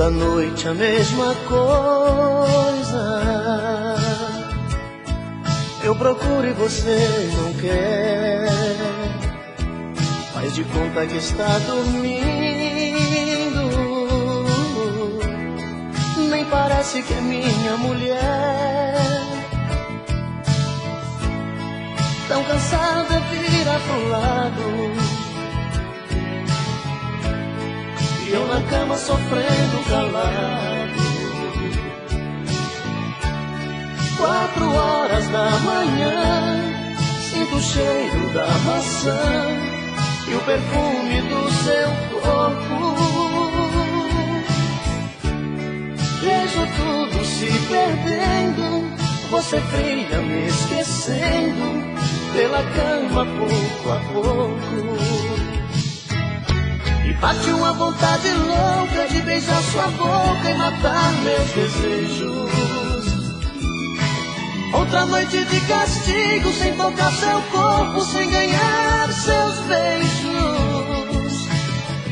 Toda noite a mesma coisa. Eu procuro e você não quer. Faz de conta que está dormindo. Nem parece que é minha mulher. Tão cansada, vira pro lado. E eu na cama sofrendo calado. 4 horas da manhã, sinto o cheiro da maçã e o perfume do seu corpo. Vejo tudo se perdendo, você fria me esquecendo, pela cama pouco a pouco. E bate uma vontade louca de beijar sua boca e matar meus desejos. Outra noite de castigo, sem tocar seu corpo, sem ganhar seus beijos.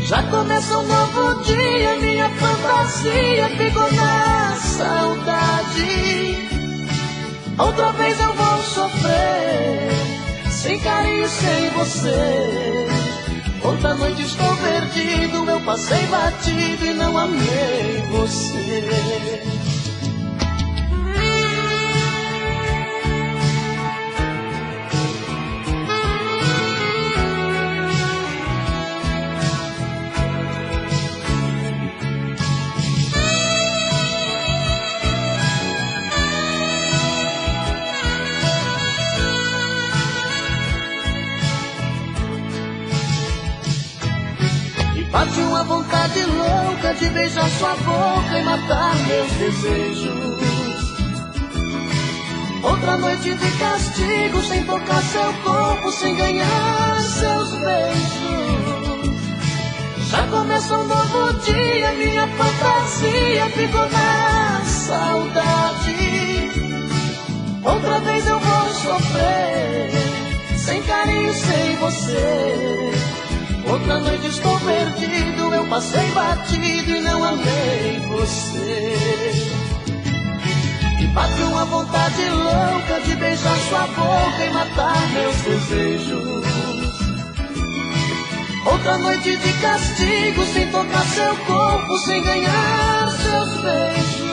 Já começa um novo dia, minha fantasia ficou na saudade. Outra vez eu vou sofrer, sem carinho, sem você. Outra noite estou perdido, eu passei batido e não amei você. Bate uma vontade louca de beijar sua boca e matar meus desejos. Outra noite de castigo, sem tocar seu corpo, sem ganhar seus beijos. Já começa um novo dia, minha fantasia ficou na saudade. Outra vez eu vou sofrer, sem carinho, sem você. Outra noite estou perdido, eu passei batido e não amei você. E bate uma vontade louca de beijar sua boca e matar meus desejos. Outra noite de castigo, sem tocar seu corpo, sem ganhar seus beijos.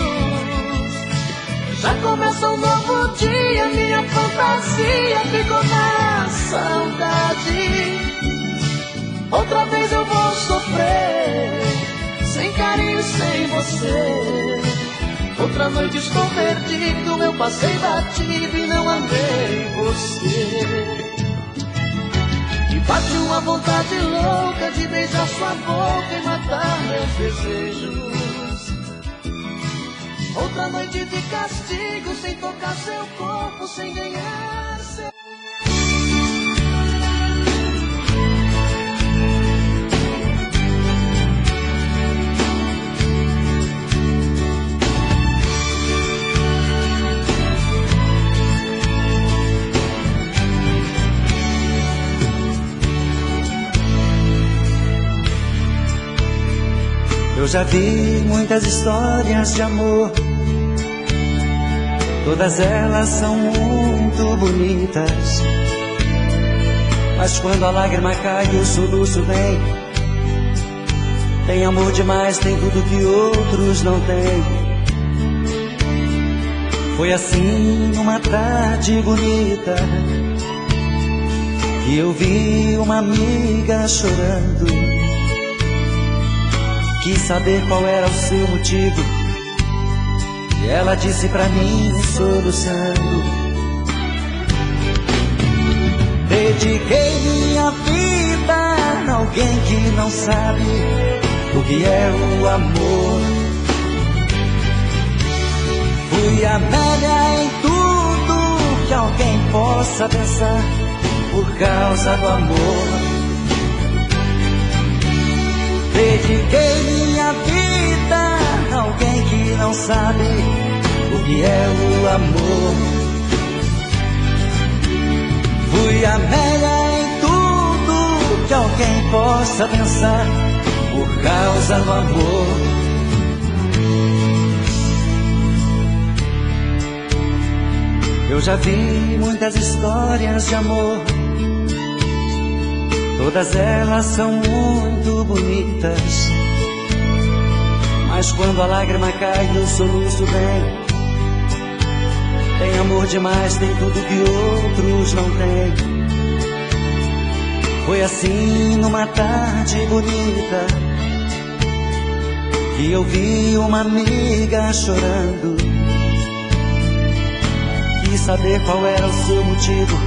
Já começa um novo dia, minha fantasia ficou na saudade. Outra vez eu vou sofrer, sem carinho, sem você. Outra noite estou perdido, eu passei batido e não amei você. E bate uma vontade louca de beijar sua boca e matar meus desejos. Outra noite de castigo, sem tocar seu corpo, sem ganhar seu... Eu já vi muitas histórias de amor, todas elas são muito bonitas. Mas quando a lágrima cai e o soluço vem, tem amor demais, tem tudo que outros não têm. Foi assim numa tarde bonita que eu vi uma amiga chorando. Quis saber qual era o seu motivo e ela disse pra mim, soluçando: dediquei minha vida a alguém que não sabe o que é o amor. Fui Amélia em tudo que alguém possa pensar por causa do amor. Dediquei minha vida a alguém que não sabe o que é o amor. Fui Amélia em tudo que alguém possa pensar por causa do amor. Eu já vi muitas histórias de amor, todas elas são muito bonitas, mas quando a lágrima cai e o soluço vem, tem amor demais, tem tudo que outros não têm. Foi assim numa tarde bonita que eu vi uma amiga chorando. Quis saber qual era o seu motivo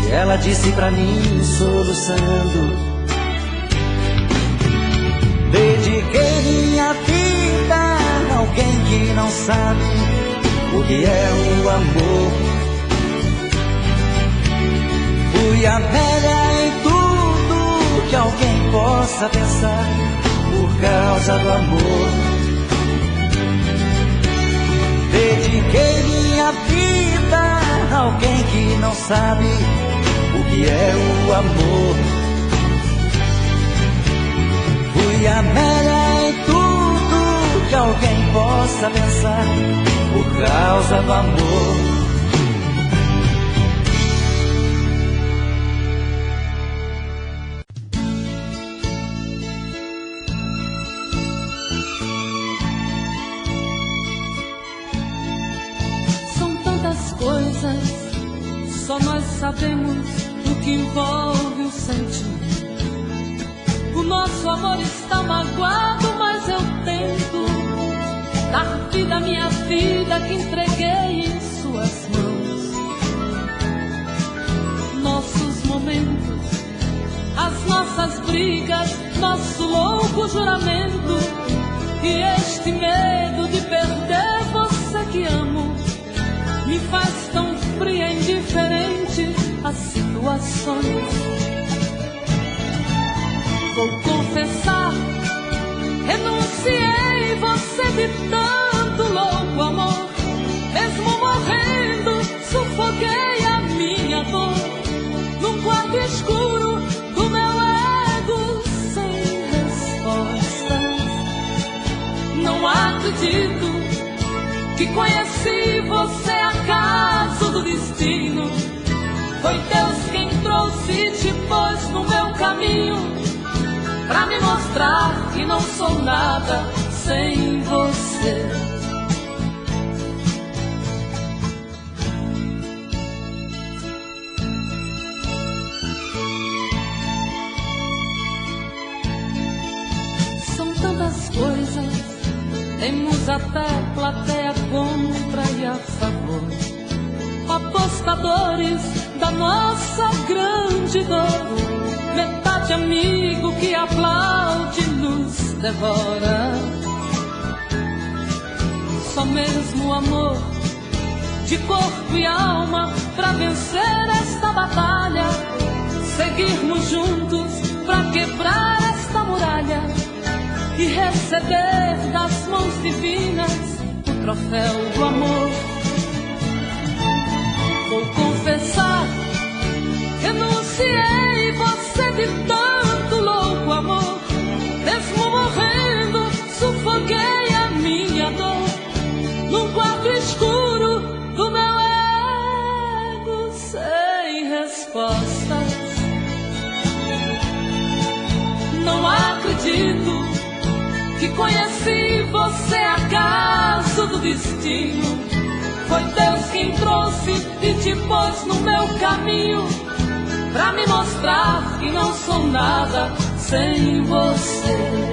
e ela disse pra mim, soluçando: dediquei minha vida a alguém que não sabe o que é o amor. Fui a velha em tudo que alguém possa pensar por causa do amor. Dediquei minha vida a alguém que não sabe o que é o amor. Fui a velha em tudo que alguém possa pensar por causa do amor. São tantas coisas, só nós sabemos o que envolve o sentimento. O nosso amor está magoado, mas eu tento dar vida à minha vida que entreguei em suas mãos. Nossos momentos, as nossas brigas, nosso louco juramento e este medo de perder você que amo me faz tão fria e indiferente às situações. Vou confessar, renunciei você de tanto louco amor. Mesmo morrendo, sufoquei a minha dor num quarto escuro do meu ego sem respostas. Não acredito que conheci você acaso do destino. Foi Deus quem trouxe e te pôs no meu caminho pra me mostrar que não sou nada sem você. São tantas coisas, temos até plateia contra e a favor, apostadores da nossa grande dor. Metade amigo que aplaude nos devora. Só mesmo amor de corpo e alma pra vencer esta batalha. Seguirmos juntos pra quebrar esta muralha e receber das mãos divinas o troféu do amor. Vou confessar, renunciei você de tanto louco amor. Mesmo morrendo, sufoquei a minha dor num quarto escuro do meu ego sem respostas. Não acredito que conheci você acaso do destino. Foi Deus quem trouxe e te pôs no meu caminho pra me mostrar que não sou nada sem você.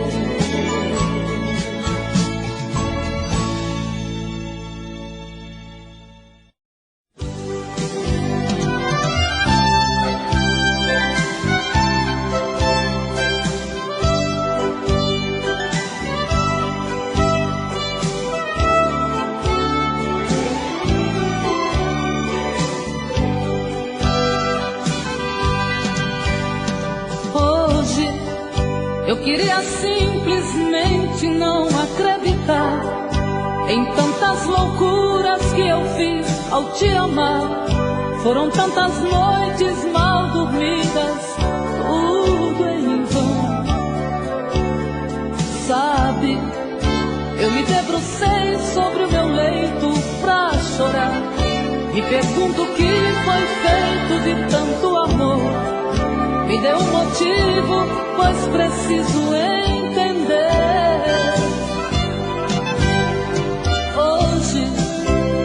Eu queria simplesmente não acreditar em tantas loucuras que eu fiz ao te amar. Foram tantas noites mal dormidas, tudo em vão. Sabe, eu me debrucei sobre o meu leito pra chorar. Me pergunto o que foi feito de tanto amor. Me dê um motivo, pois preciso entender. Hoje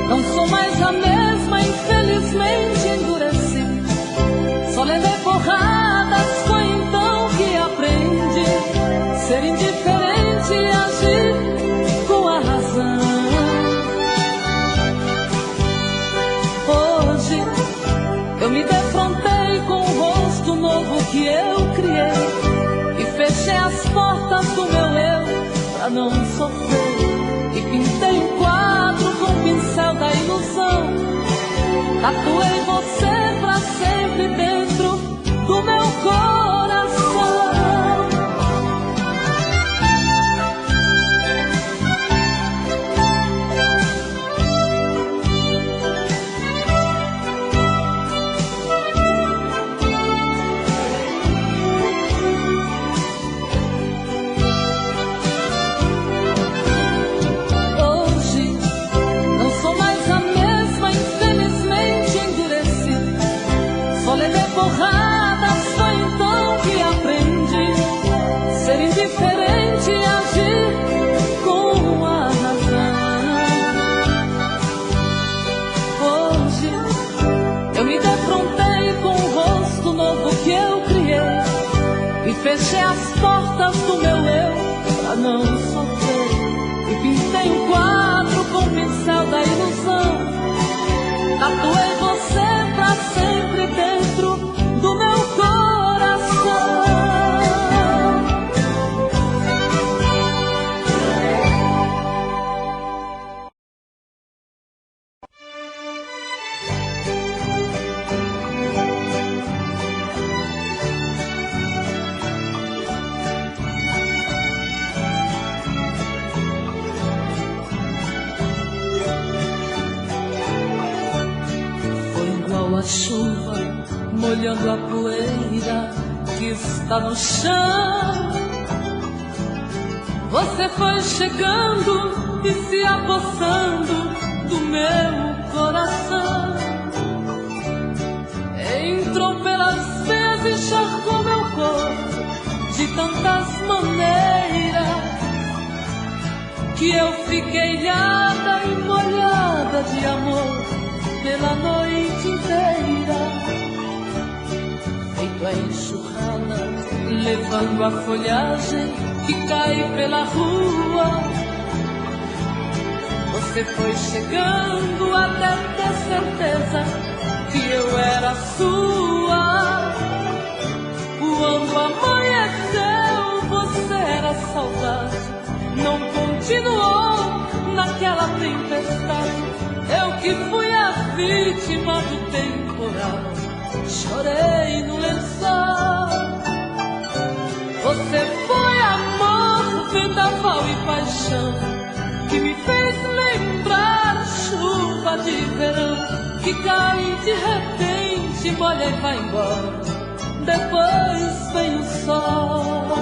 não sou mais a mesma, infelizmente endureci. Só levei porradas, foi então que aprendi ser indiferente e agir com a razão. Hoje eu me defrontei com o rosto novo que eu criei e fechei as portas do meu eu pra não sofrer. E pintei um quadro com o pincel da ilusão. Tatuei você pra sempre dentro do meu coração. Porradas, foi então que aprendi ser indiferente e agir com a razão. Hoje eu me defrontei com o rosto novo que eu criei e fechei as portas do meu eu pra não sofrer. E pintei um quadro com o pincel da ilusão. Tatuei você pra sempre dentro do meu coração. Foi igual a chuva molhando a poeira que está no chão. Você foi chegando e se apossando do meu coração. Entrou pelas veias e encharcou meu corpo de tantas maneiras que eu fiquei ilhada e molhada de amor pela noite inteira. Feito a enxurrada, levando a folhagem que cai pela rua. Você foi chegando até ter certeza que eu era sua. Quando amanheceu, você era saudade. Não continuou naquela tempestade. Eu que fui a vítima do temporal, chorei no lençol. Você foi amor, vendaval e paixão, que me fez lembrar chuva de verão, que cai de repente, molha e vai embora. Depois vem o sol.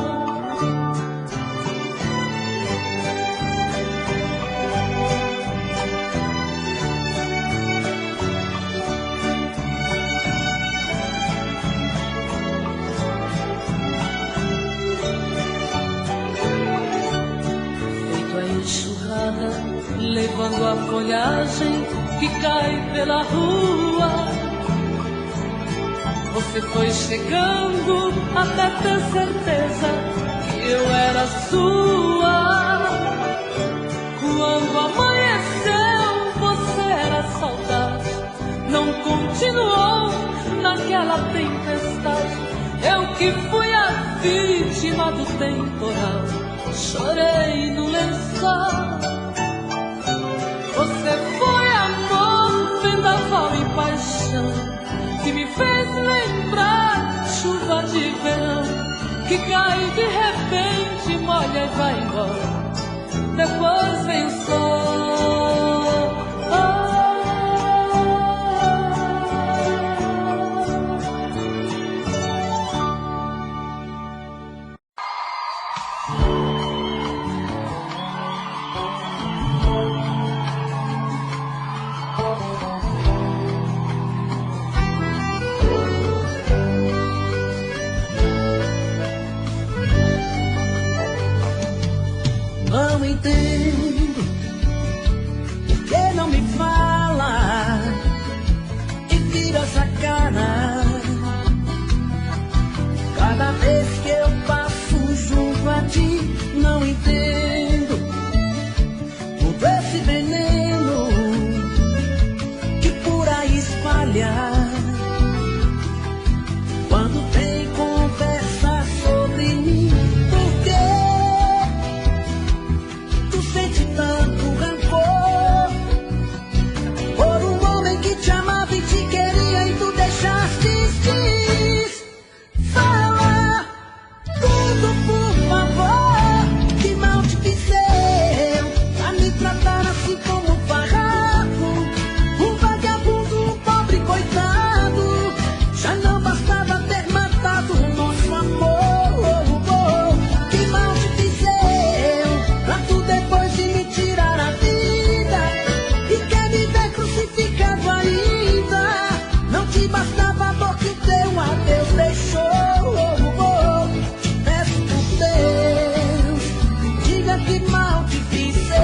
Levando a folhagem que cai pela rua. Você foi chegando até ter certeza que eu era sua. Quando amanheceu, você era saudade. Não continuou naquela tempestade. Eu que fui a vítima do temporal, chorei no lençol. Você foi amor, vendaval e paixão, que me fez lembrar chuva de verão, que cai de repente, molha e vai embora. Depois vem o sol. muda essa cara. Cada vez que eu passo junto a ti, não entendo todo esse veneno que por aí espalha. Quando tem conversa sobre mim, por que tu sente tanto rancor por um homem que te amava e te queria e tu deixaste ir? Fala tudo, por favor, que mal te fiz eu, a me tratar assim como um farrapo, um vagabundo, um pobre coitado. Já não bastava ter matado o nosso amor. Que mal te fiz eu, pra tu depois de me tirar a vida e quer me ver crucificado ainda. Não te bastava a dor que o teu adeus deixou. Te peço por Deus, diga que mal te fiz eu.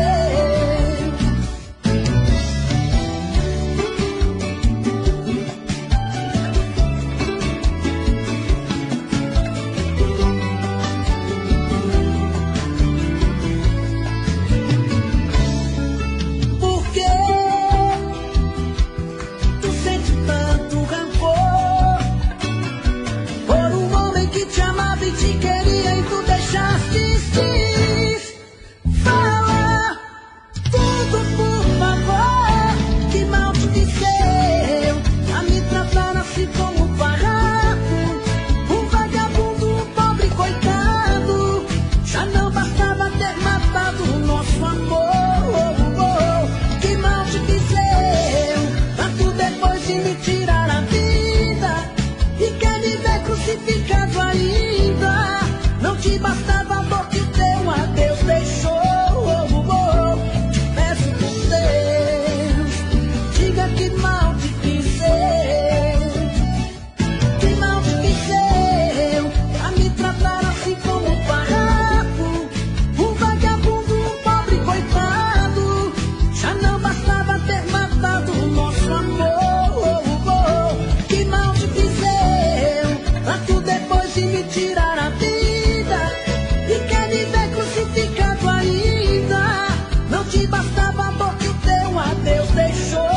Por que tu sente tanto rancor por um homem que te amava e te queria e tu deixaste ir? Fala tudo, por favor, que mal te fiz eu, a me tratar assim como um farrapo, um vagabundo, um pobre coitado. Já não bastava ter matado o nosso amor. Que mal te fiz eu, pra tu depois de me tirar a vida e quer me ver crucificado ainda. Não te bastava a dor que o teu adeus deixou. Te peço por Deus, diga que mal te fiz eu. Que mal te fiz eu, a me tratar assim como um farrapo, um vagabundo, um pobre coitado. Já não bastava ter matado o nosso amor. Que mal te fiz eu, pra tu depois de me tirar a vida e quer me ver crucificado ainda. Não te bastava a dor que o teu adeus deixou.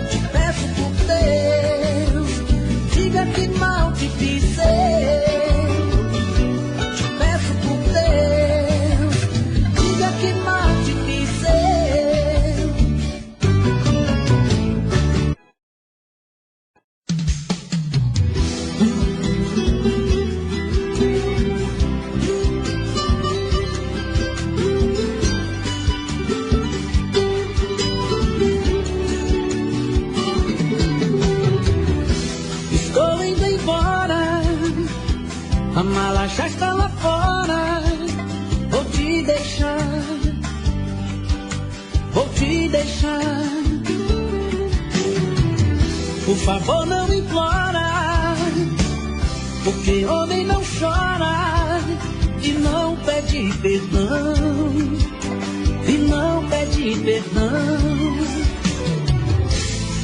Te peço por Deus, diga que mal te fiz eu. Te peço por Deus, diga que mal te fiz eu. Estou indo embora, a mala já está lá fora. Vou te deixar, vou te deixar. Por favor, não implora, porque homem não chora e não pede perdão, e não pede perdão.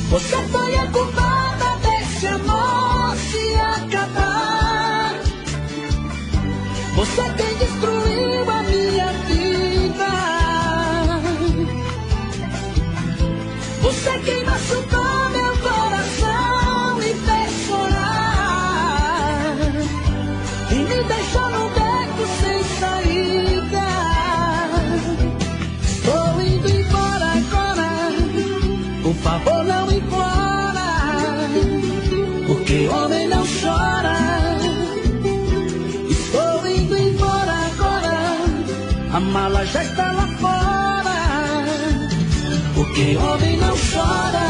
Você foi a culpada desse amor se acabar. Você quem destruiu a minha vida. Você quem machucou meu coração e fez chorar e me deixou num beco sem saída. Estou indo embora agora, por favor não implora, porque homem não chora. Estou indo embora agora, a mala já está lá fora, porque homem não chora.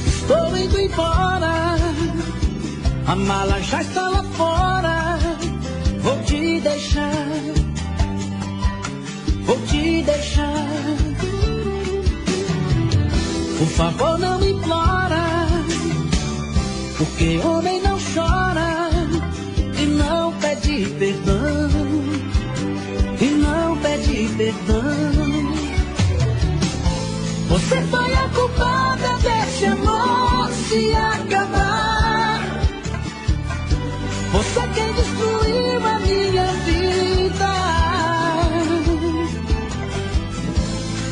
Estou indo embora, a mala já está lá fora. Vou te deixar, vou te deixar. Por favor não implora, Porque homem não chora e não pede perdão, e não pede perdão. Você foi a culpada desse amor se acabar. Você quem destruiu a minha vida.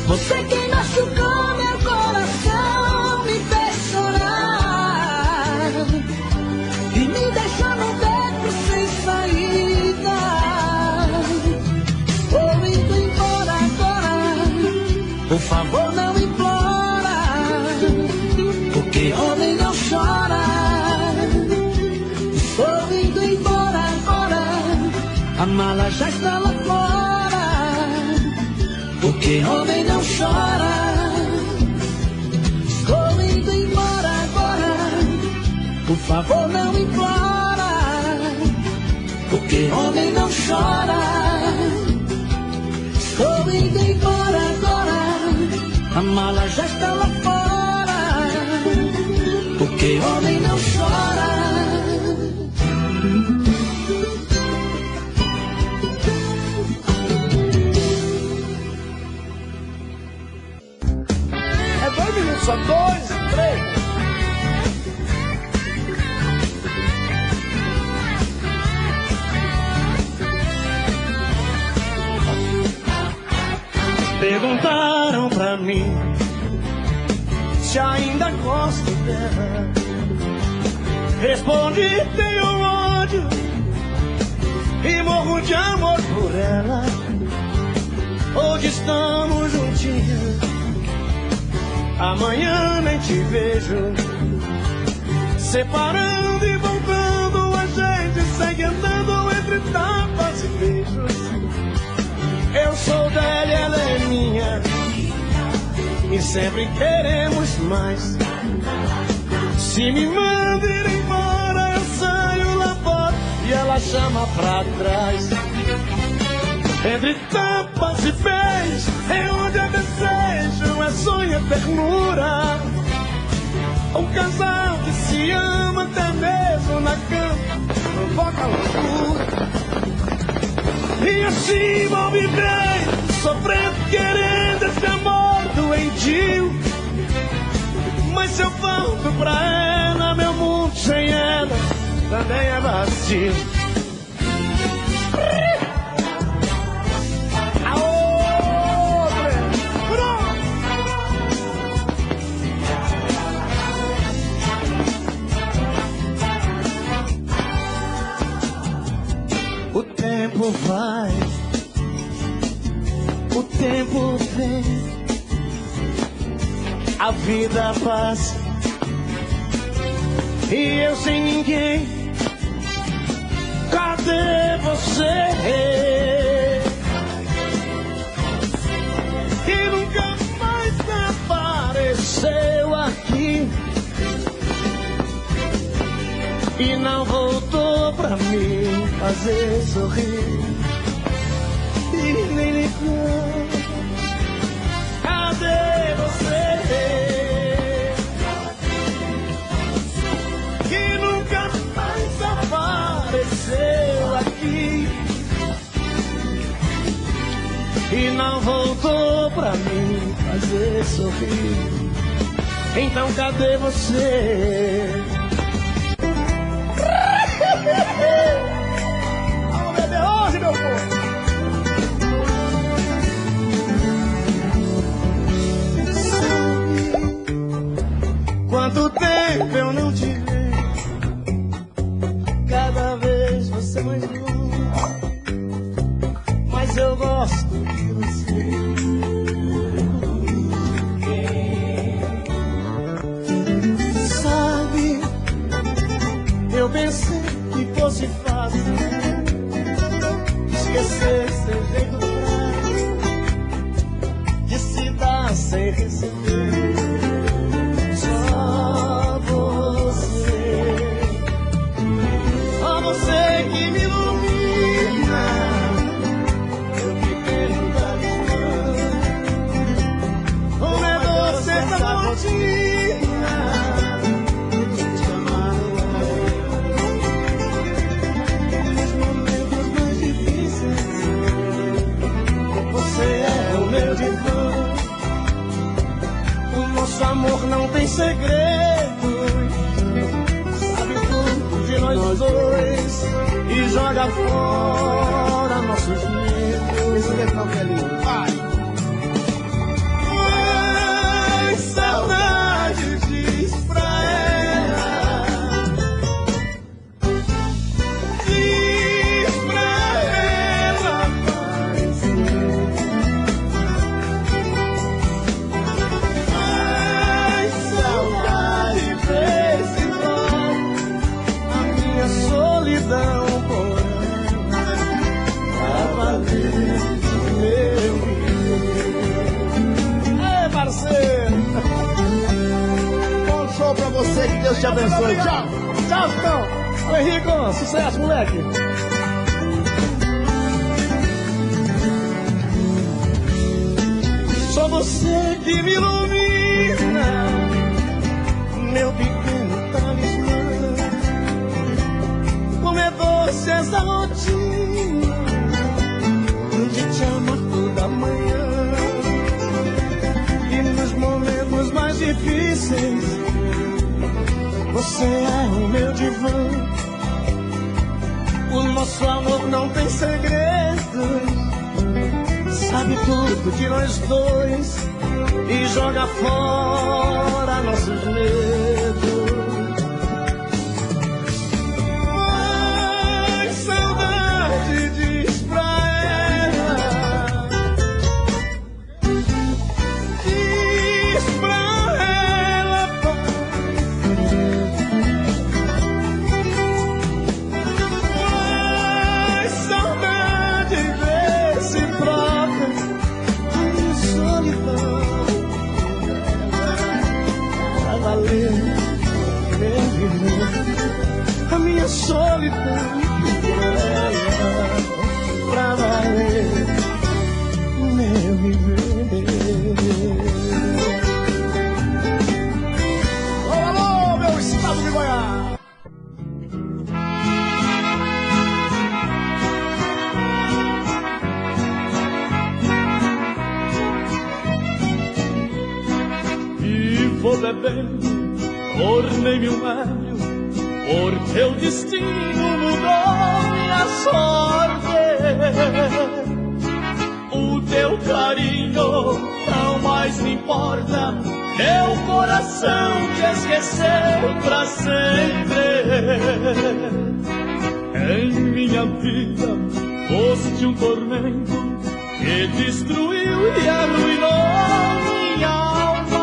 Você quem machucou meu coração, me fez chorar e me deixou num beco sem saída. Vou indo embora agora, por favor não implora, porque homem não chora. Estou indo embora agora, a mala já está lá fora, porque homem não chora. Estou indo embora agora, por favor não implora, porque homem não chora. Estou indo embora agora, a mala já está lá fora, porque homem não chora. É 2 minutos, só 2, 3. Perguntaram pra mim se ainda gosto dela. Respondi, tenho ódio e morro de amor por ela. Hoje estamos juntinhos, amanhã nem te vejo. Separando e voltando, a gente segue andando entre tapas e beijos. Eu sou dela e ela é minha, e sempre queremos mais. Se me manda ir embora, eu saio lá fora e ela chama pra trás. Entre tapas e beijos é onde eu desejo, é sonho, é ternura. Um casal que se ama até mesmo na cama, provoca loucura. E assim vou viver, sofrendo, querendo esse amor doentio. Mas se eu volto pra ela, meu mundo sem ela também é vazio. O tempo vai, o tempo vem, a vida passa e eu sem ninguém. Cadê você? Que nunca mais apareceu aqui e não voltou pra me fazer sorrir e nem ligou. Cadê você? Que nunca mais apareceu aqui e não voltou pra me fazer sorrir. Então cadê você? Vamos beber hoje, meu povo. Quanto tempo eu não te vejo, cada vez você mais longe, mas eu gosto de você. Sabe, eu pensei que fosse fácil esquecer seu jeito fraco de se dar sem receber. Só você que me ilumina. Eu fiquei no como é doce essa rotina de amar no segredos, sabe tudo de nós dois e joga fora nossos medos. Esse refrão que é lindo. Vai! Ai, saudade, diz pra ela. Diz pra ela, faz. Ai, saudade, fez em vão a minha solidão por ela. Pra valer meu viver. Ei, parceiro! Bom show pra você, que Deus te abençoe. Tchau! Tchau, Chicão! Ô, Henrico, sucesso, moleque! Só você que me ilumina, meu pequeno talismã. Como é doce essa rotina de te amar toda manhã. E nos momentos mais difíceis, você é o meu divã. O nosso amor não tem segredos, sabe tudo de nós dois e joga fora nossos medos. Ai, saudade, diz pra ela. Diz pra ela, ai, saudade, vê se troca a minha solidão pra valer meu viver. A minha solidão pra valer meu viver. Alô, alô, meu estado de Goiás! E vou bebendo, tornei-me um velho, porque o destino mudou minha sorte. O teu carinho não mais me importa, meu coração te esqueceu pra sempre. Em minha vida foste um tormento que destruiu e arruinou minha alma.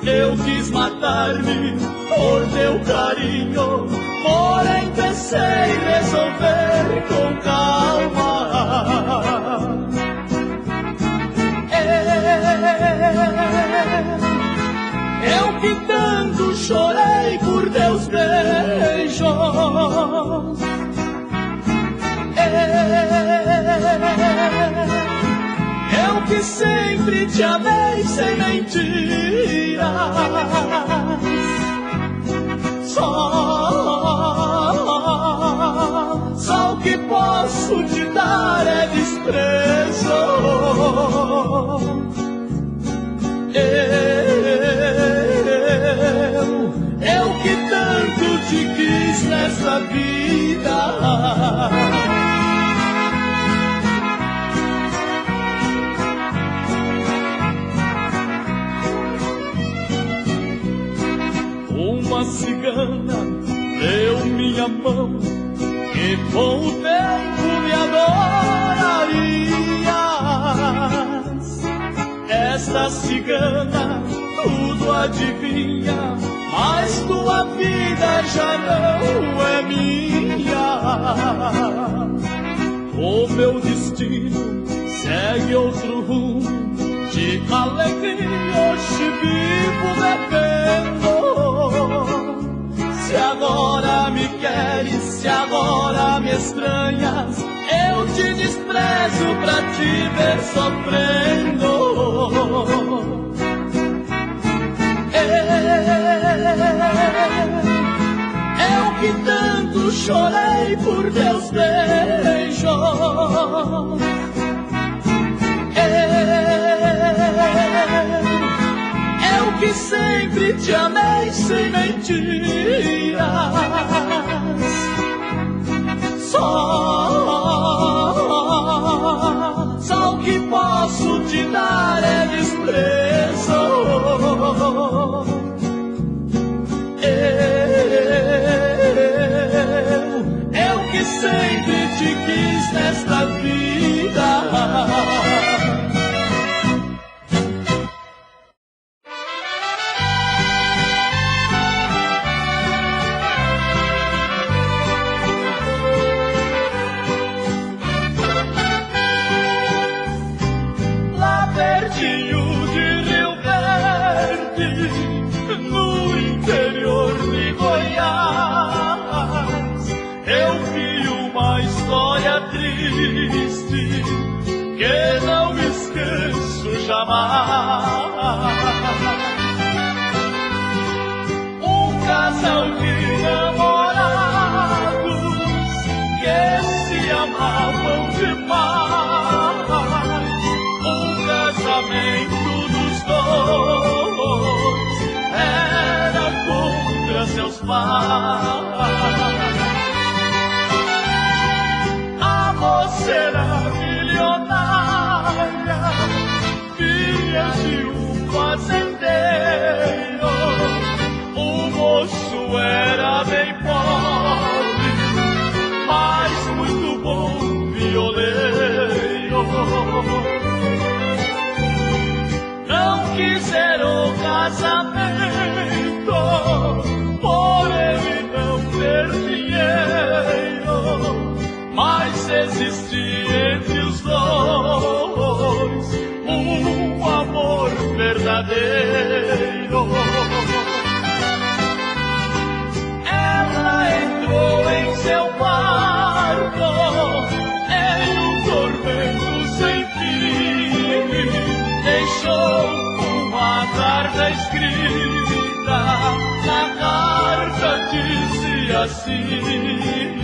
Eu quis matar-me por teu carinho, porém pensei resolver com calma. Eu que tanto chorei por teus beijos, eu que sempre te amei sem mentiras. Só o que posso te dar é desprezo. Eu que tanto te quis nessa vida. Uma cigana deu minha mão e com o tempo me adorarias. Esta cigana tudo adivinha, mas tua vida já não é minha. O meu destino segue outro rumo, de alegria hoje vivo bebendo. Se agora me queres, se agora me estranhas, eu te desprezo pra te ver sofrendo. Eu que tanto chorei por teus beijos, que sempre te amei sem mentiras. Só o que posso te dar é desprezo. Eu que sempre te quis nesta vida. Triste que não me esqueço jamais. Um casal de namorados que se amavam demais. Um casamento dos dois era contra seus pais. Será milionária, filha de um fazendeiro. O moço era bem pobre, mas muito bom violeiro. Não quiseram casamento, por ele não ter dinheiro. Mas existe entre os dois um amor verdadeiro. Ela entrou em seu quarto em um tormento sem fim. Deixou uma carta escrita, na carta dizia assim: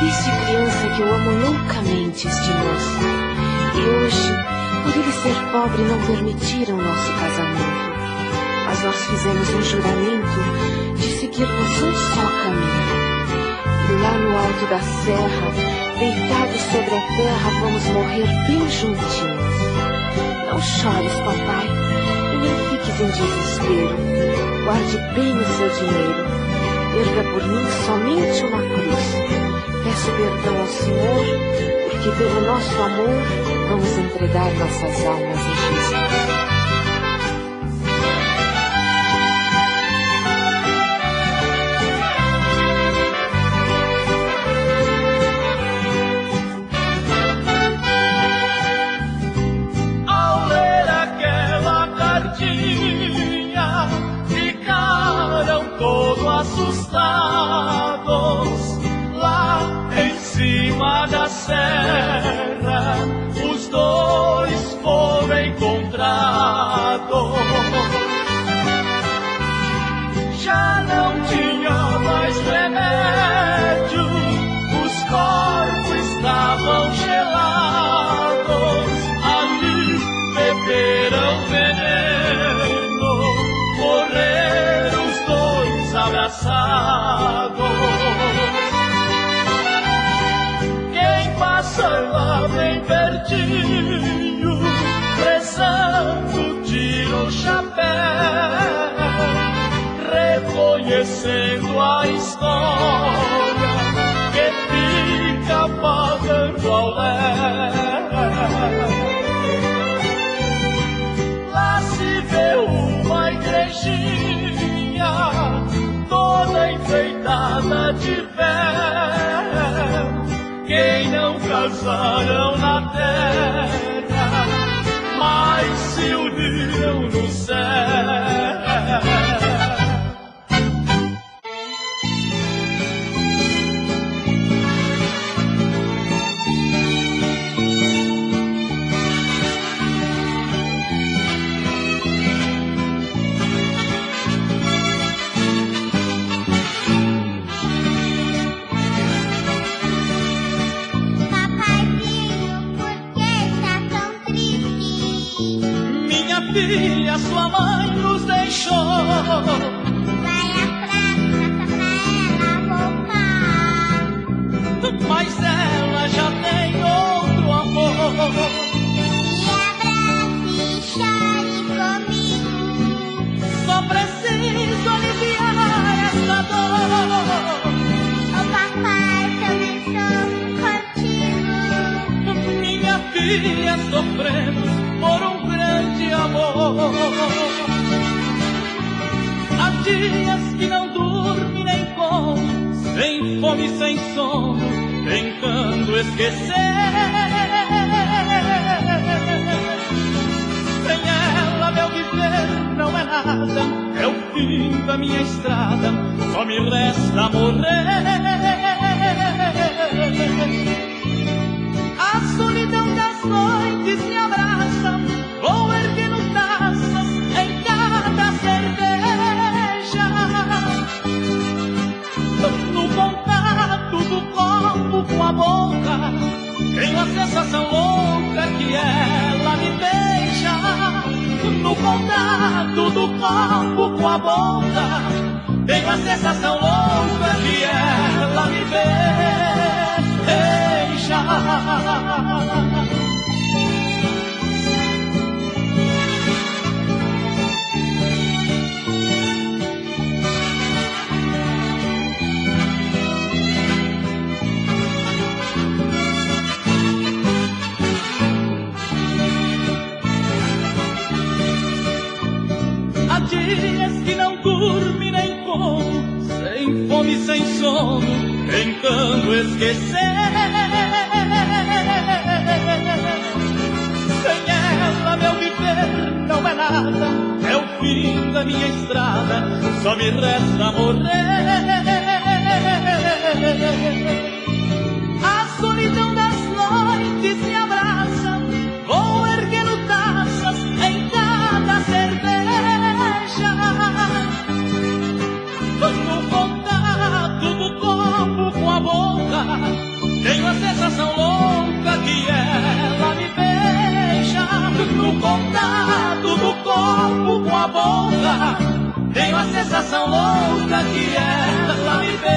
Disse criança que eu amo loucamente este moço. E hoje, por ele ser pobre, não permitiram nosso casamento. Mas nós fizemos um juramento de seguirmos um só caminho. E lá no alto da serra, deitados sobre a terra, vamos morrer bem juntinhos. Não chores, papai, e nem fiques em desespero. Guarde bem o seu dinheiro. Erga por mim somente uma cruz. Peço perdão ao Senhor, porque pelo nosso amor vamos entregar nossas almas em Jesus. Ao ler aquela cartinha, ficaram todos assustados. Lá em cima da serra, os dois foram encontrados. Já não tinha mais remédio, os corpos estavam gelados. Ali beberam veneno, morreram os dois abraçados. Passa lá bem pertinho, rezando, tira o chapéu, reconhecendo a história que fica pagando ao léu. Lá se vê uma igrejinha toda enfeitada de véu. Quem não casaram na terra, mas se uniram no céu. Papaizinho, por que filha, sua mãe nos deixou. Vai atrás, faça pra ela voltar. Mas ela já tem outro amor. Me abrace e chore comigo. Só preciso aliviar essa dor. Oh papai, também sou contigo. Minha filha, sofremos por um grande amor. Há dias que não dorme nem come, sem fome, sem sono, tentando esquecer. Sem ela meu viver não é nada, é o fim da minha estrada, só me resta morrer. A solidão das noites me abraça, vou erguendo taças em cada cerveja. No contato do copo com a boca, tenho a sensação louca que ela me beija. No contato do copo com a boca, tenho a sensação louca que ela me beija. Há dias que não dorme nem como, sem fome, sem sono, tentando esquecer. Sem ela meu viver não é nada, é o fim da minha estrada, só me resta morrer. A solidão das noites me abraça, vou erguendo taças em cada cerveja. No contato do copo com a boca, tenho a sensação louca que ela me beija. No contato do copo com a boca, tenho a sensação louca que ela me beija.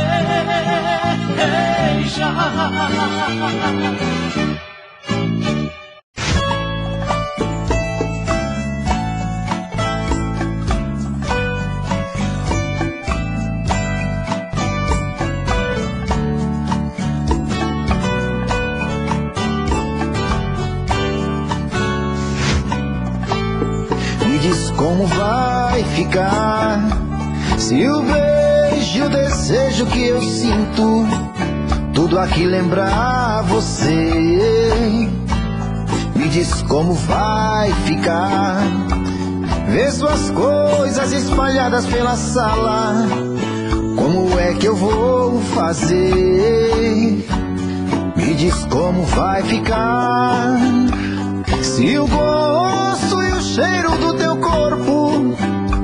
Como vai ficar se o beijo, o desejo que eu sinto, tudo aqui lembrar você? Me diz como vai ficar, ver suas coisas espalhadas pela sala, como é que eu vou fazer? Me diz como vai ficar se o gosto e o cheiro do teu corpo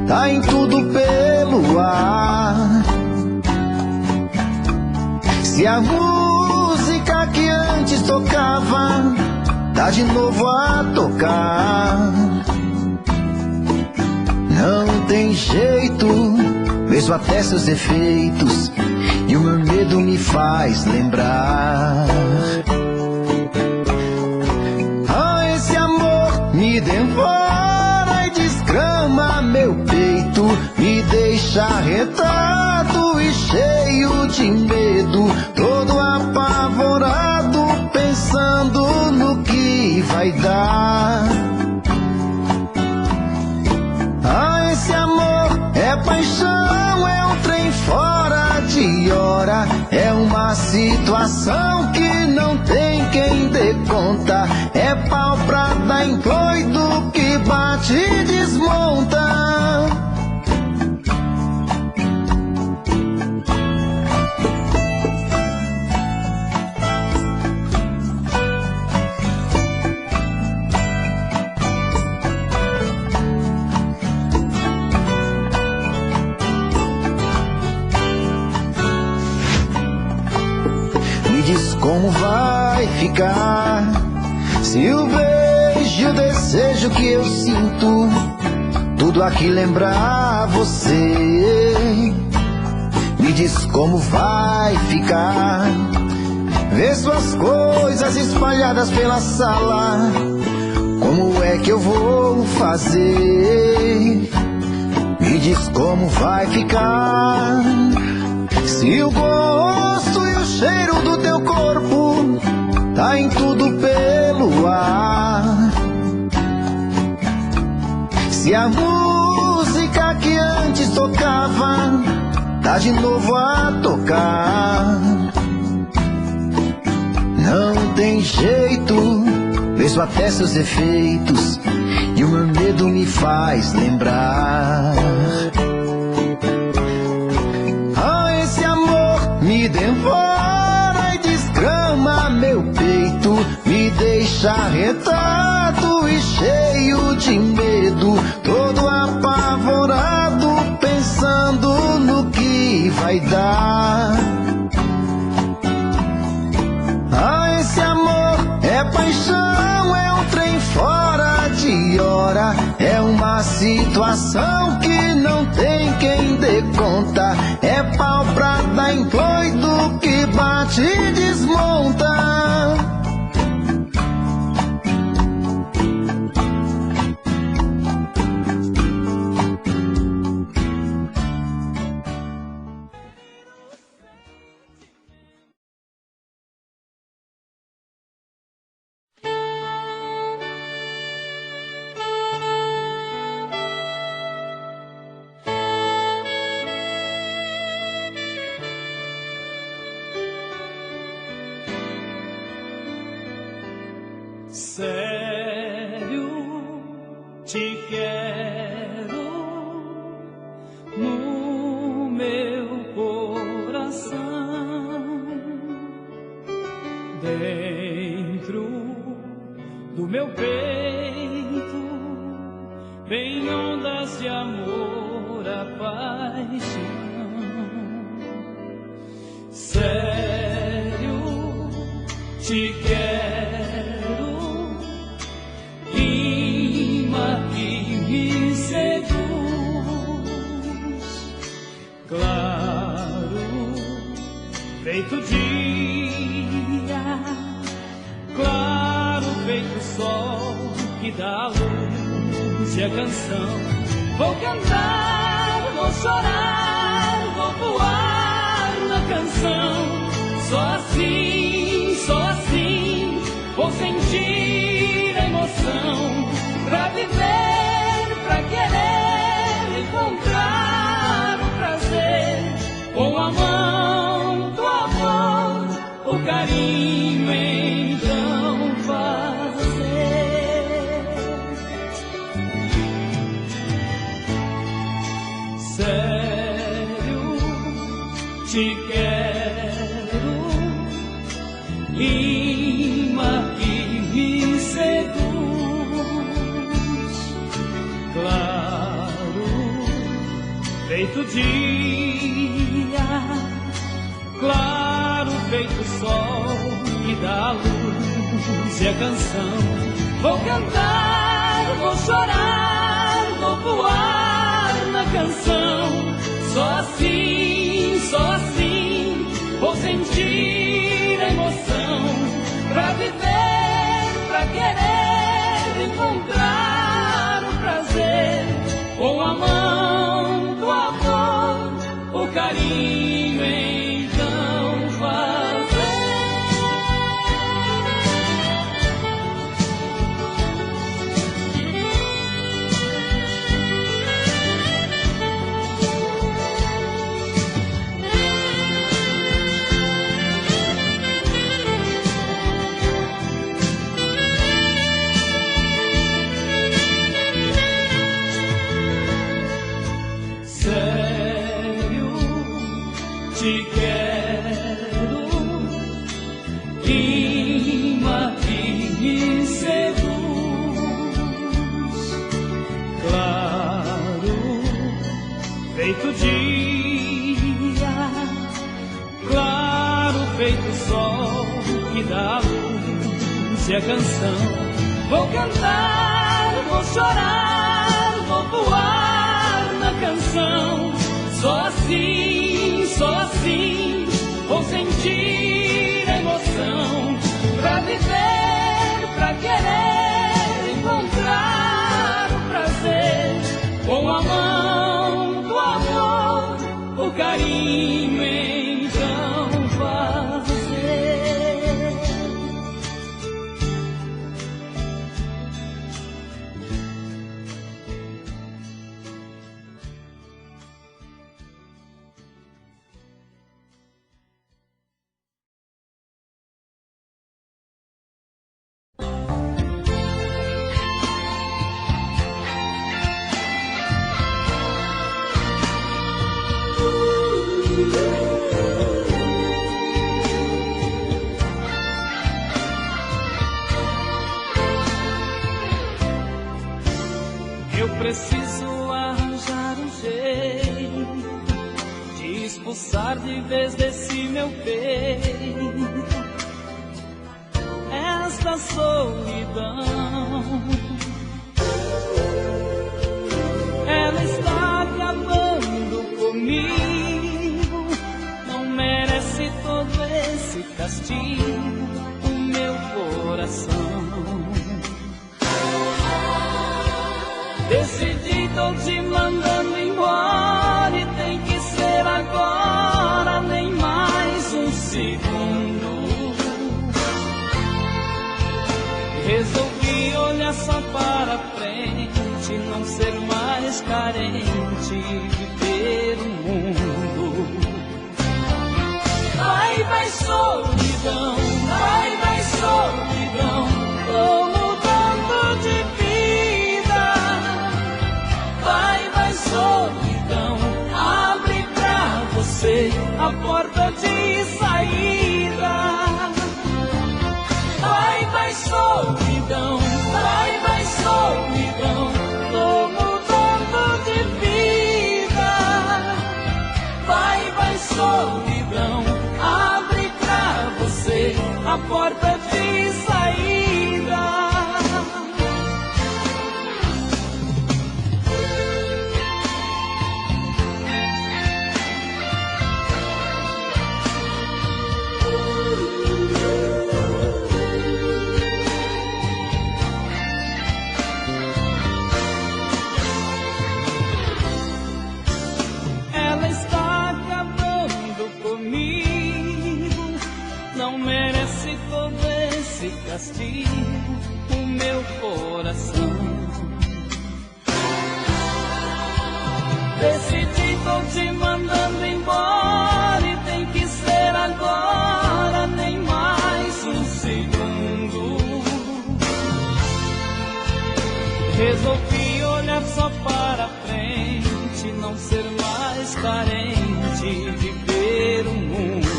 tá em tudo pelo ar. Se a música que antes tocava tá de novo a tocar. Não tem jeito, vejo até seus defeitos e o meu medo me faz lembrar. Me devora e desgrama meu peito, me deixa arretado e cheio de medo, todo apavorado, pensando no que vai dar. Ah, esse amor é paixão, é um trem fora de hora, é uma situação que não tem quem dê conta, é pau pra dar em doido que bate e desmonta. Me diz como vai ficar se o beijo hoje o desejo que eu sinto, tudo aqui lembra você. Me diz como vai ficar, vê suas coisas espalhadas pela sala, como é que eu vou fazer? Me diz como vai ficar, se o gosto e o cheiro do teu corpo tá em tudo pelo ar. Se a música que antes tocava tá de novo a tocar. Não tem jeito, vejo até seus efeitos, e o meu medo me faz lembrar. Ah, esse amor me devora e desgrama meu peito, me deixa arretado e cheio de medo, todo apavorado, pensando no que vai dar. Ah, esse amor é paixão, é um trem fora de hora, é uma situação que não tem quem dê conta, é pau pra dar em doido que bate e desmonta. Sério, te quero no meu coração, dentro do meu peito, vem ondas de amor, a paixão. Sério, te quero, me seduz, claro, feito dia, claro, feito sol que dá a luz e a canção. Vou cantar, vou chorar, vou voar na canção. Só assim, vou sentir a emoção. Pra viver, pra querer encontrar o prazer, com a mão do amor, o carinho então fazer. Sério, te quero, imã que me seduz, claro, feito dia, claro, feito sol que dá a luz e a canção. Vou cantar, vou chorar, vou voar na canção. Só assim, vou sentir a emoção. Pra viver, pra querer encontrar o prazer, com a mão do amor, o carinho então fazer. Te quero, imã que me seduz, claro, feito dia, claro, feito sol que dá a luz e a canção. Vou cantar, vou chorar, vou voar na canção. Só assim, vou sentir emoção. Pra viver, pra querer encontrar o prazer. Com a mão do amor, o carinho então fazer. Eu preciso arranjar um jeito de expulsar de vez desse meu peito esta solidão. Ela está acabando comigo, não merece todo esse castigo, o meu coração. Decidi, tô te mandando embora e tem que ser agora, nem mais um segundo. Resolvi olhar só para frente, não ser mais carente, viver o mundo. Vai solidão, vai solidão, tô mudando de vida. Vai solidão, abre pra você a porta de saída. Vai solidão, vai solidão, tô mudando de vida. Vai solidão, abre pra você a porta de saída. Castigo o meu coração. Decidi, tô te mandando embora e tem que ser agora, nem mais um segundo. Resolvi olhar só para frente, não ser mais carente, viver o mundo.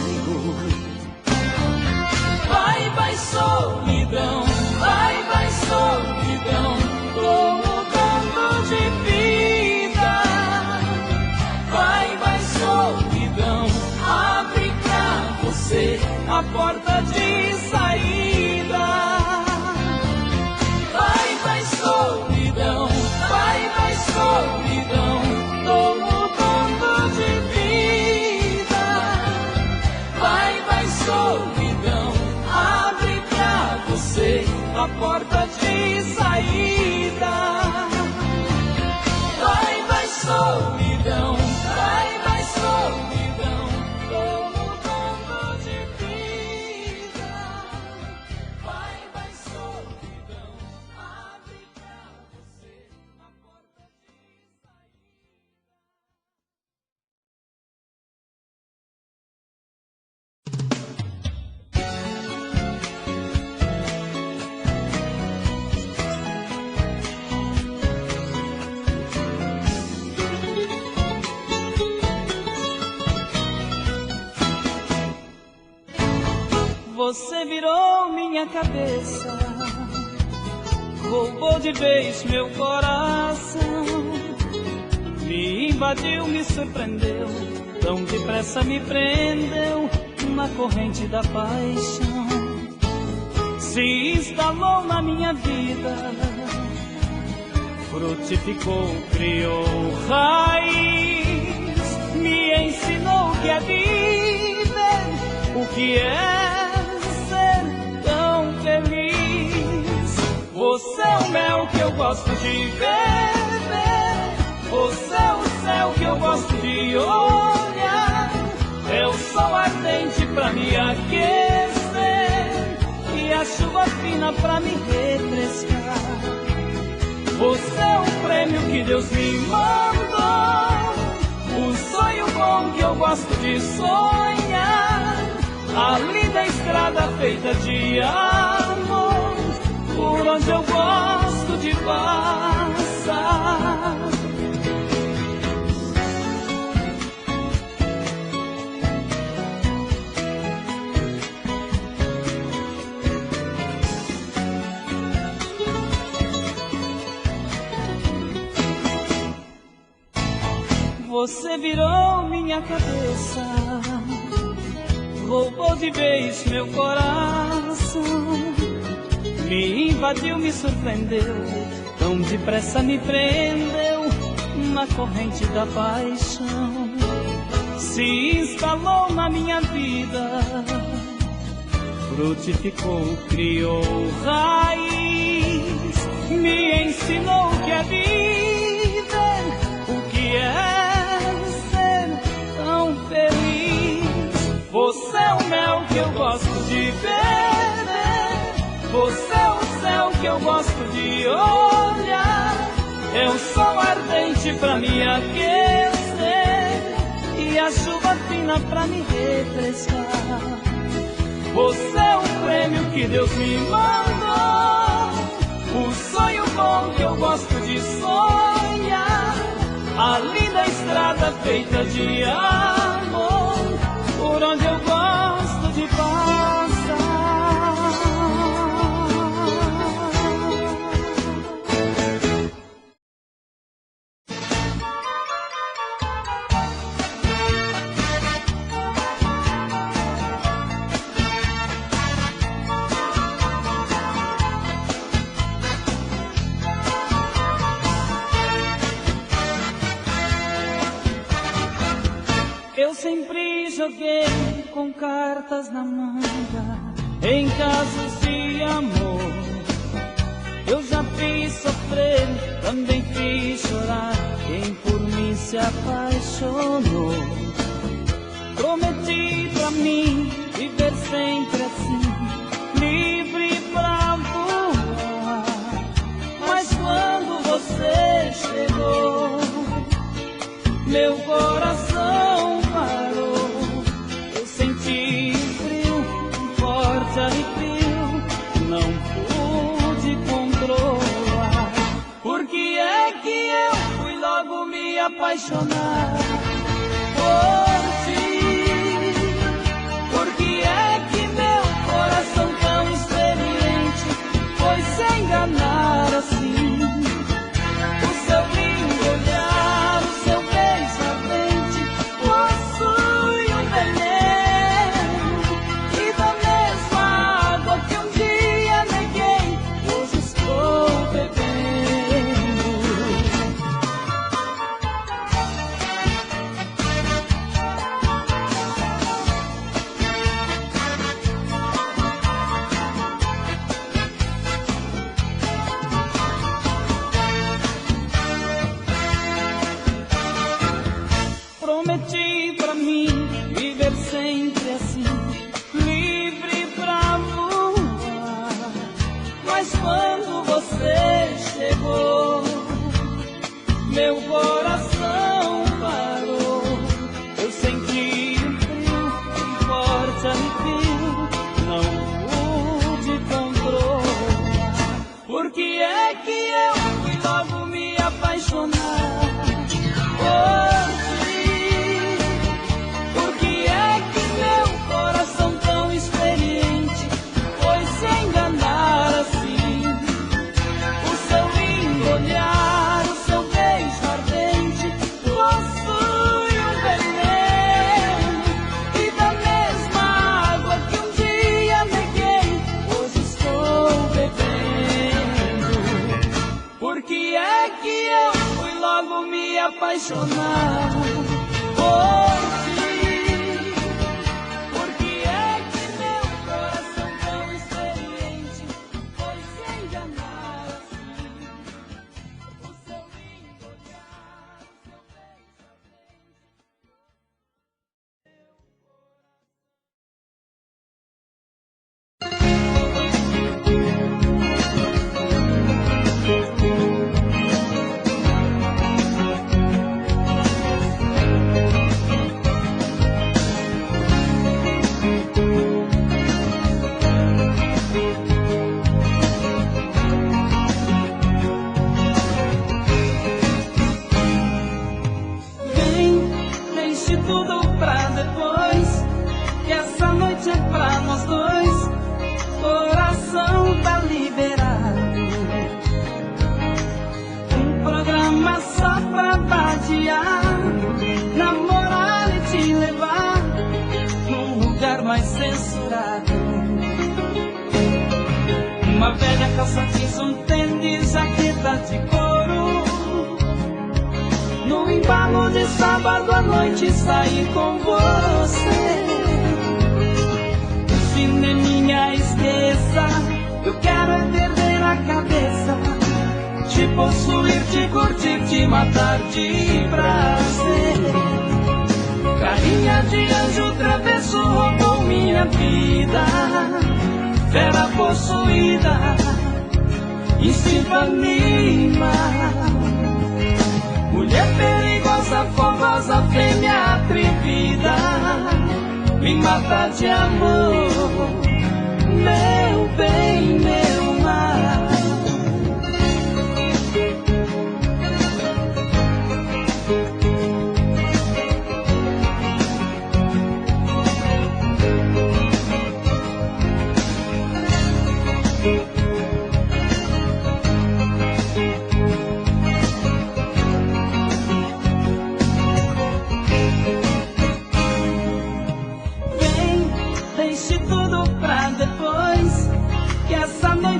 Vai solidão, vai solidão, tô mudando de vida. Vai solidão, abre pra você a porta de saída. Vai solidão, vai solidão, tô mudando de vida. Vai solidão, abre pra você a porta de saída. Vai solidão, vai solidão, tô mudando de vida. Vai solidão, abre pra você a porta de saída. Você virou minha cabeça, roubou de vez meu coração, me invadiu, me surpreendeu, tão depressa me prendeu na corrente da paixão. se instalou na minha vida, frutificou, criou raiz, me ensinou o que é viver, o que é ser tão feliz. Você é o mel que eu gosto de beber, você é o céu que eu gosto de olhar, é o sol ardente pra me aquecer e a chuva fina pra me refrescar. Você é o prêmio que Deus me mandou, o sonho bom que eu gosto de sonhar, a linda estrada feita de amor, por onde eu gosto de passar. Você virou minha cabeça, roubou de vez meu coração, me invadiu, me surpreendeu, tão depressa me prendeu na corrente da paixão. Se instalou na minha vida, frutificou, criou raiz, me ensinou o que é viver, o que é feliz. Você é o mel que eu gosto de beber, você é o céu que eu gosto de olhar, é o sol ardente pra me aquecer e a chuva fina pra me refrescar. Você é o prêmio que Deus me mandou, o sonho bom que eu gosto de sonhar, a linda estrada feita de amor, por onde eu gosto de passar. Eu sempre joguei com cartas na manga, em casos de amor. Eu já fiz sofrer, também fiz chorar quem por mim se apaixonou. Prometi pra mim viver sempre assim, livre pra voar. Mas quando você chegou, meu coração parou. Eu senti frio, um forte arrepio, não pude controlar. Por que é que eu fui logo me apaixonar por ti? Por que é que meu coração tão experiente foi se enganar assim? O seu lindo olhar, o seu beijo ardente possui um veneno, e da mesma água que um dia neguei, hoje estou bebendo. Prometi pra mim viver sempre assim, livre pra voar. Mas quando você chegou, meu coração parou. Eu senti um frio, um forte arrepio, não pude controlar. Por que é que eu fui logo me apaixonar por ti? Por que é que meu coração tão experiente foi se enganar assim? O seu lindo olhar, o seu beijo ardente possui um veneno, e da mesma água que um dia neguei, hoje estou apaixonar por ti. Porque é que meu coração tão experiente foi se enganar assim. O seu lindo olhar, o seu beijo tudo pra depois, que essa noite é pra nós dois. Coração tá liberado, um programa só pra vadiar, namorar e te levar num lugar mais censurado. Uma velha calça jeans, um tênis, jaqueta de couro. No embalo de sábado à noite sair com você. O cineminha esqueça, eu quero é perder a cabeça, te possuir, te curtir, te matar de prazer. Carinha de anjo travesso roubou minha vida, fera possuída, instinto anima. Mulher perigosa, fogosa, fêmea atrevida, me mata de amor, meu bem, meu mal.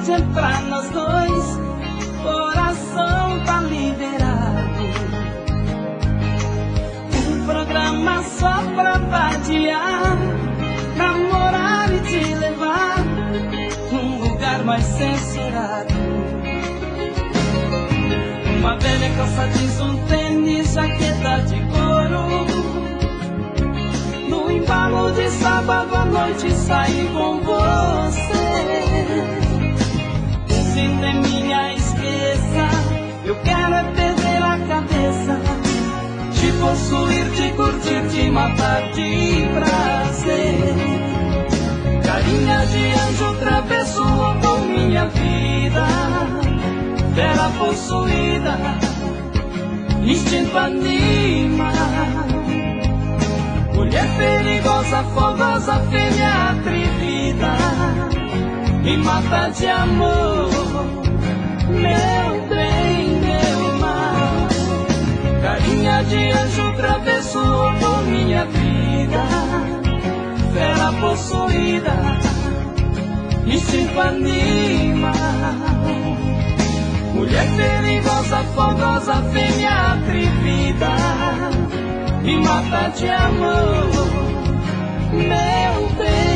É pra nós dois, coração tá liberado, um programa só pra vadiar, namorar e te levar num lugar mais censurado. Uma velha calça jeans, um tênis, jaqueta de couro. No embalo de sábado à noite sair com você. Cineminha esqueça, eu quero é perder a cabeça, te possuir, te curtir, te matar de prazer. Carinha de anjo travesso roubou minha vida, fera possuída, instinto anima. Mulher perigosa, fogosa, fêmea atrevida, me mata de amor, meu bem, meu mal. Carinha de anjo travesso roubou minha vida, fera possuída, instinto anima. Mulher perigosa, fogosa, fêmea atrevida, me mata de amor, meu bem.